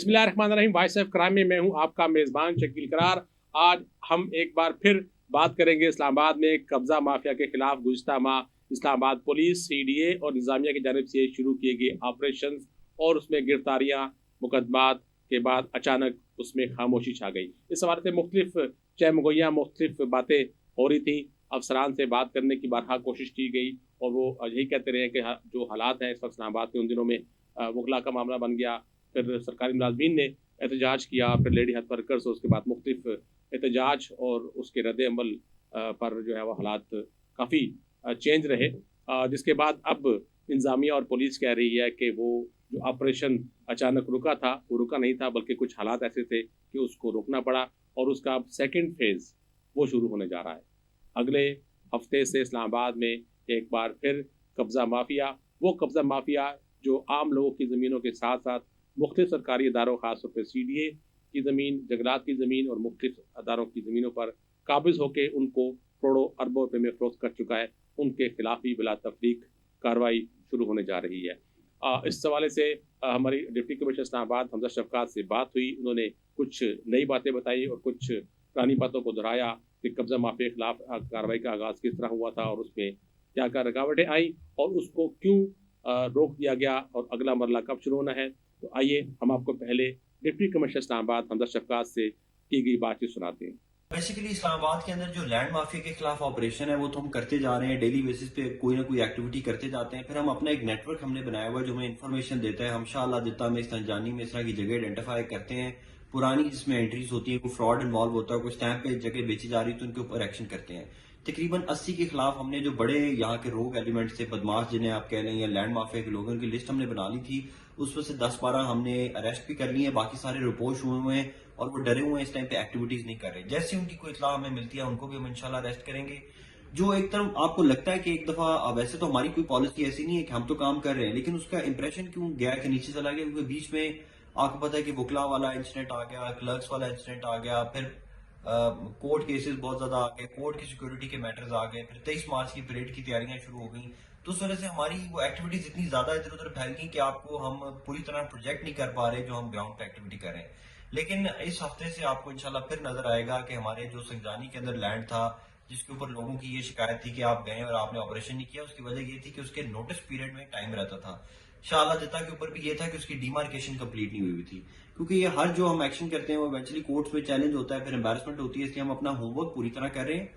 बिस्मिल्लाहिर्रहमानिर्रहीम। Voice of crime में मैं हूं आपका मेज़बान शकील करार। आज हम एक बार फिर बात करेंगे इस्लामाबाद में कब्ज़ा माफिया के खिलाफ गुज़िश्ता माह इस्लामाबाद पुलिस, सीडीए और इंतज़ामिया की जानिब से शुरू किए गए ऑपरेशन और उसमें गिरफ्तारियाँ, मुकदमात के बाद अचानक उसमें खामोशी छा गई। इस हवाले से मुख्तलिफ चहमगोइयाँ, मुख्तलिफ बातें हो रही थी। अफसरान से बात करने की बारहा कोशिश की गई और वो यही कहते रहे कि जो हालात हैं इस वक्त इस्लामाबाद के, उन दिनों में वकला का मामला बन गया। फिर सरकारी मुलाजमीन ने एहतजाज किया, फिर लेडी हेल्थ वर्कर्स, उसके बाद मुख्तलिफ एहतजाज और उसके रद्द अमल पर जो है वो हालात काफ़ी चेंज रहे। जिसके बाद अब इंतज़ामिया और पुलिस कह रही है कि वो जो ऑपरेशन अचानक रुका था, वो रुका नहीं था, बल्कि कुछ हालात ऐसे थे कि उसको रोकना पड़ा और उसका अब सेकेंड फेज़ वो शुरू होने जा रहा है। अगले हफ्ते से इस्लामाबाद में एक बार फिर कब्ज़ा माफिया, वो कब्ज़ा माफिया जो आम लोगों की ज़मीनों के साथ साथ मुख्तलिफ सरकारी इदारों, ख़ासतौर पर सीडीए की ज़मीन, जंगलात की ज़मीन और मुख्तलिफ अदारों की ज़मीनों पर काबिज़ होकर उनको करोड़ों अरबों रुपये में फ़रोख्त कर चुका है, उनके खिलाफ भी बिला तफरीक कार्रवाई शुरू होने जा रही है। इस हवाले से हमारी डिप्टी कमिश्नर इस्लामाबाद हमजा शफकात से बात हुई। उन्होंने कुछ नई बातें बताई और कुछ पुरानी बातों को दोहराया कि कब्ज़ा माफिया के खिलाफ कार्रवाई का आगाज़ किस तरह हुआ था और उसमें क्या क्या रुकावटें आई और उसको क्यों रोक दिया गया और अगला मरला कब शुरू होना है। तो आइए हम आपको पहले डिप्टी कमिश्नर इस्लामाबाद हमजा शफकात से की गई बातचीत सुनाते हैं। बेसिकली इस्लामाबाद के अंदर जो लैंड माफिया के खिलाफ ऑपरेशन है वो तो हम करते जा रहे हैं, डेली बेसिस पे कोई ना कोई एक्टिविटी करते जाते हैं। फिर हम अपना एक नेटवर्क हमने बनाया हुआ है जो हमें इन्फॉर्मेशन देता है। हम शाह जितना में संजानी में इस तरह की जगह आइडेंटिफाई करते हैं पुरानी जिसमें एंट्रीज होती है, कोई फ्रॉड इन्वॉल्व होता है, कोई स्टैंप पे जगह बेची जा रही है तो उनके ऊपर एक्शन करते हैं। तकरीबन 80 के खिलाफ हमने जो बड़े यहाँ के रोग एलिमेंट थे, बदमाश जिन्हें आप कह रहे हैं, या लैंड माफिया के लोगों की लिस्ट हमने बना ली थी। उसमें से 10-12 हमने अरेस्ट भी कर लिए हैं, बाकी सारे रिपोर्ट हुए हुए हैं और वो डरे हुए हैं, इस टाइम पे एक्टिविटीज नहीं कर रहे। जैसे उनकी कोई इत्तला हमें मिलती है उनको भी हम इंशाल्लाह अरेस्ट करेंगे। जो एक तरफ आपको लगता है कि एक दफा, वैसे तो हमारी कोई पॉलिसी ऐसी नहीं है कि हम तो काम कर रहे हैं, लेकिन उसका इंप्रेशन क्यों गया कि नीचे चला गया, क्योंकि बीच में आपको पता है कि बुकला वाला इंसिडेंट आ गया, क्लर्क्स वाला इंसिडेंट आ गया, फिर कोर्ट केसेस बहुत ज्यादा आ गए, कोर्ट की सिक्योरिटी के मैटर्स आ गए, फिर 23 मार्च की परेड की तैयारियां शुरू हो गई। तो उस वजह से हमारी वो एक्टिविटीज इतनी ज्यादा इधर उधर फैल गई कि आपको हम पूरी तरह प्रोजेक्ट नहीं कर पा रहे जो हम ग्राउंड पे एक्टिविटी कर रहे हैं। लेकिन इस हफ्ते से आपको इंशाल्लाह फिर नजर आएगा कि हमारे जो संजानी के अंदर लैंड था जिसके ऊपर लोगों की ये शिकायत थी कि आप गए और आपने ऑपरेशन नहीं किया, उसकी वजह ये थी कि उसके नोटिस पीरियड में टाइम रहता था। शाह जिता के ऊपर भी ये था कि उसकी डिमार्केशन कंप्लीट नहीं हुई थी, क्योंकि ये हर जो हम एक्शन करते हैं वो इवेंचुअली कोर्ट्स में चैलेंज होता है, फिर एम्बेरसमेंट होती है। इसलिए हम अपना होमवर्क पूरी तरह कर रहे हैं।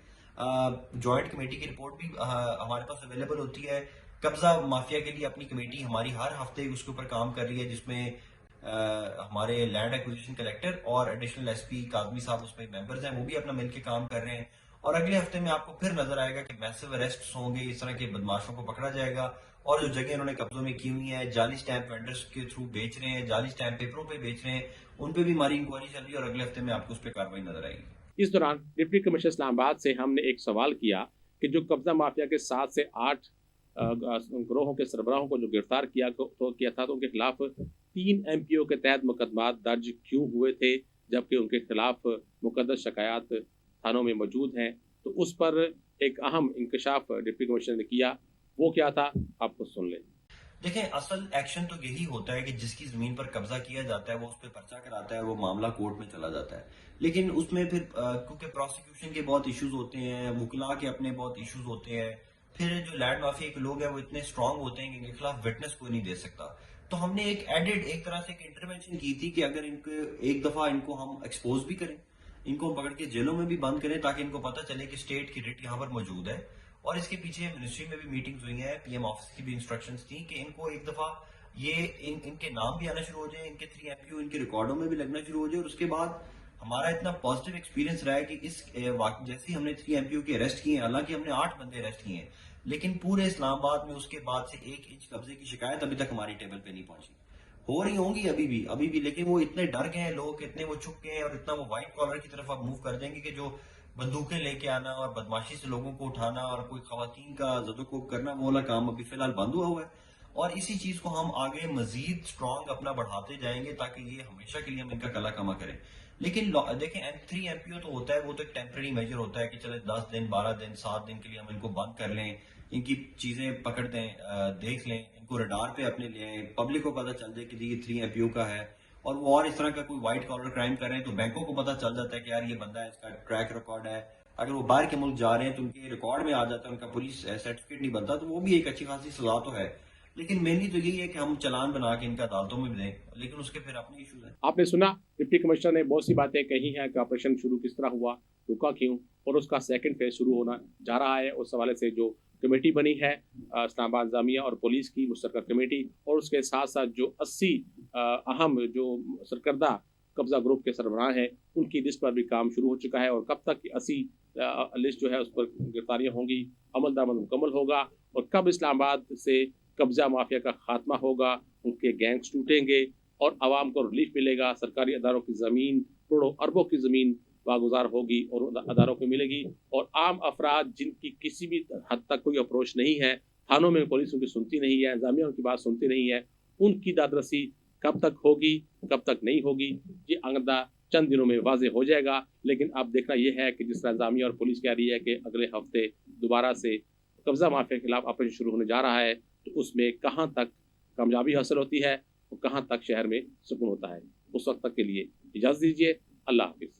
जॉइंट कमेटी की रिपोर्ट भी हमारे पास अवेलेबल होती है। कब्जा माफिया के लिए अपनी कमेटी हमारी हर हफ्ते उसके ऊपर काम कर रही है, जिसमें हमारे लैंड एक्विजिशन कलेक्टर और एडिशनल एसपी काजमी साहब उसमें मेंबर्स हैं, वो भी अपना मिलकर काम कर रहे हैं। और अगले हफ्ते में आपको फिर नजर आएगा कि मैसिव अरेस्ट होंगे, इस तरह के बदमाशों को पकड़ा जाएगा। और जो जगह उन्होंने कब्जों में की हुई है, जाली स्टैंप वेंडर्स के थ्रू बेच रहे हैं, जाली स्टैंप पेपरों पे बेच रहे हैं, उन पे भी हमारी इंक्वायरी चल रही है और अगले हफ्ते में आपको उस पर कार्रवाई नजर आएगी। इस दौरान डिप्टी कमिश्नर इस्लामाबाद से हमने एक सवाल किया कि जो कब्जा माफिया के 7 से 8 ग्रोहों के सरबराहों को जो गिरफ्तार किया था, तो उनके खिलाफ 3 MPO के तहत मुकदमात दर्ज क्यों हुए थे, जबकि उनके खिलाफ मुकद्दस शिकायत थानों में मौजूद हैं। तो उस पर एक अहम इंकशाफ डिप्टी कमिश्नर ने किया। वो क्या था, आपको सुन लें। देखें, असल एक्शन तो यही होता है कि जिसकी जमीन पर कब्जा किया जाता है वो उस पर पर्चा कराता है, वो मामला कोर्ट में चला जाता है। लेकिन उसमें फिर क्योंकि प्रोसिक्यूशन के बहुत इश्यूज होते हैं, वुकला के अपने बहुत इश्यूज होते हैं, फिर जो लैंड माफिया के लोग हैं वो इतने स्ट्रांग होते हैं कि इनके खिलाफ विटनेस कोई नहीं दे सकता। तो हमने एक तरह से इंटरवेंशन की थी कि अगर इनको एक दफा इनको हम एक्सपोज भी करें, इनको हम पकड़ के जेलों में भी बंद करें, ताकि इनको पता चले कि स्टेट की रिट यहाँ पर मौजूद है। और इसके पीछे मिनिस्ट्री में भी मीटिंग्स हुई हैं, पीएम ऑफिस की भी इंस्ट्रक्शंस थी कि इनको एक दफा ये इनके नाम भी आना शुरू हो जाए, इनके 3 MPO इनके रिकॉर्डों में भी लगना शुरू हो जाए। और उसके बाद हमारा इतना पॉजिटिव एक्सपीरियंस रहा है कि इस जैसे ही हमने 3 MPO के अरेस्ट किए, हालांकि हमने 8 बंदे अरेस्ट किए हैं, लेकिन पूरे इस्लामाबाद में उसके बाद से 1 इंच कब्जे की शिकायत अभी तक हमारी टेबल पे नहीं पहुंची। हो रही होंगी अभी भी, लेकिन वो इतने डर गए हैं लोग, इतने वो चुप गए हैं और इतना वो व्हाइट कॉलर की तरफ अब मूव कर देंगे कि जो बंदूकें लेके आना और बदमाशी से लोगों को उठाना और कोई खवातीन का ज़दोकोब करना, वो वाला काम अभी फिलहाल बंद हुआ हुआ है। और इसी चीज को हम आगे मजीद स्ट्रांग अपना बढ़ाते जाएंगे ताकि ये हमेशा के लिए हम इनका कला कमा करें। लेकिन देखें, M3 MPO तो होता है, वो तो एक टेम्पररी मेजर होता है कि चले 10 दिन 12 दिन 7 दिन के लिए हम इनको बंद कर लें, इनकी चीजें पकड़ दें, देख लें, इनको रडार पे अपने ले आएं, पब्लिक को पता चल जाए कि ये 3 MPO का है, اور وہ اور اس طرح کا کوئی وائٹ کالر کرائم کر رہے ہیں تو بینکوں کو پتہ چل جاتا ہے کہ یار یہ بندہ ہے، اس کا ٹریک ریکارڈ ہے. اگر وہ باہر کے ملک جا رہے ہیں تو ان کے ریکارڈ میں آ جاتا ہے، ان کا پولیس سرٹیفکیٹ نہیں بنتا، تو وہ بھی ایک اچھی خاصی سزا تو ہے. لیکن مینلی تو یہی ہے کہ ہم چلان بنا کے ان کا عدالتوں میں بھی دیں، لیکن اس کے پھر اپنے ایشوز ہیں. آپ نے سنا ڈپٹی کمشنر نے بہت سی باتیں کہی ہیں کہ آپریشن شروع کس طرح ہوا، رکا کیوں، اور اس کا سیکنڈ فیز شروع ہونا جا رہا ہے. اس حوالے سے جو کمیٹی بنی ہے اسلام آباد انتظامیہ اور پولیس کی مشترکہ کمیٹی، اور اس کے ساتھ ساتھ جو 80 اہم جو سرکردہ قبضہ گروپ کے سربراہ ہیں ان کی لسٹ پر بھی کام شروع ہو چکا ہے. اور کب تک 80 لسٹ جو ہے اس پر گرفتاریاں ہوں گی، عمل درآمد مکمل ہوگا، اور کب اسلام آباد سے قبضہ مافیا کا خاتمہ ہوگا، ان کے گینگز ٹوٹیں گے اور عوام کو ریلیف ملے گا، سرکاری اداروں کی زمین، کروڑوں اربوں کی زمین واگزار ہوگی اور اداروں کو ملے گی، اور عام افراد جن کی کسی بھی حد تک کوئی اپروچ نہیں ہے، تھانوں میں پولیس ان کی سنتی نہیں ہے، انتظامیہ ان کی بات سنتی نہیں ہے، ان کی داد رسی کب تک ہوگی، کب تک نہیں ہوگی، یہ آئندہ چند دنوں میں واضح ہو جائے گا. لیکن اب دیکھنا یہ ہے کہ جس طرح انتظامیہ اور پولیس کہہ رہی ہے کہ اگلے ہفتے دوبارہ سے قبضہ مافیا کے خلاف آپریشن شروع ہونے جا رہا ہے، تو اس میں کہاں تک کامیابی حاصل ہوتی ہے اور کہاں تک شہر میں سکون ہوتا ہے. اس وقت تک کے لیے اجازت دیجیے. اللہ حافظ.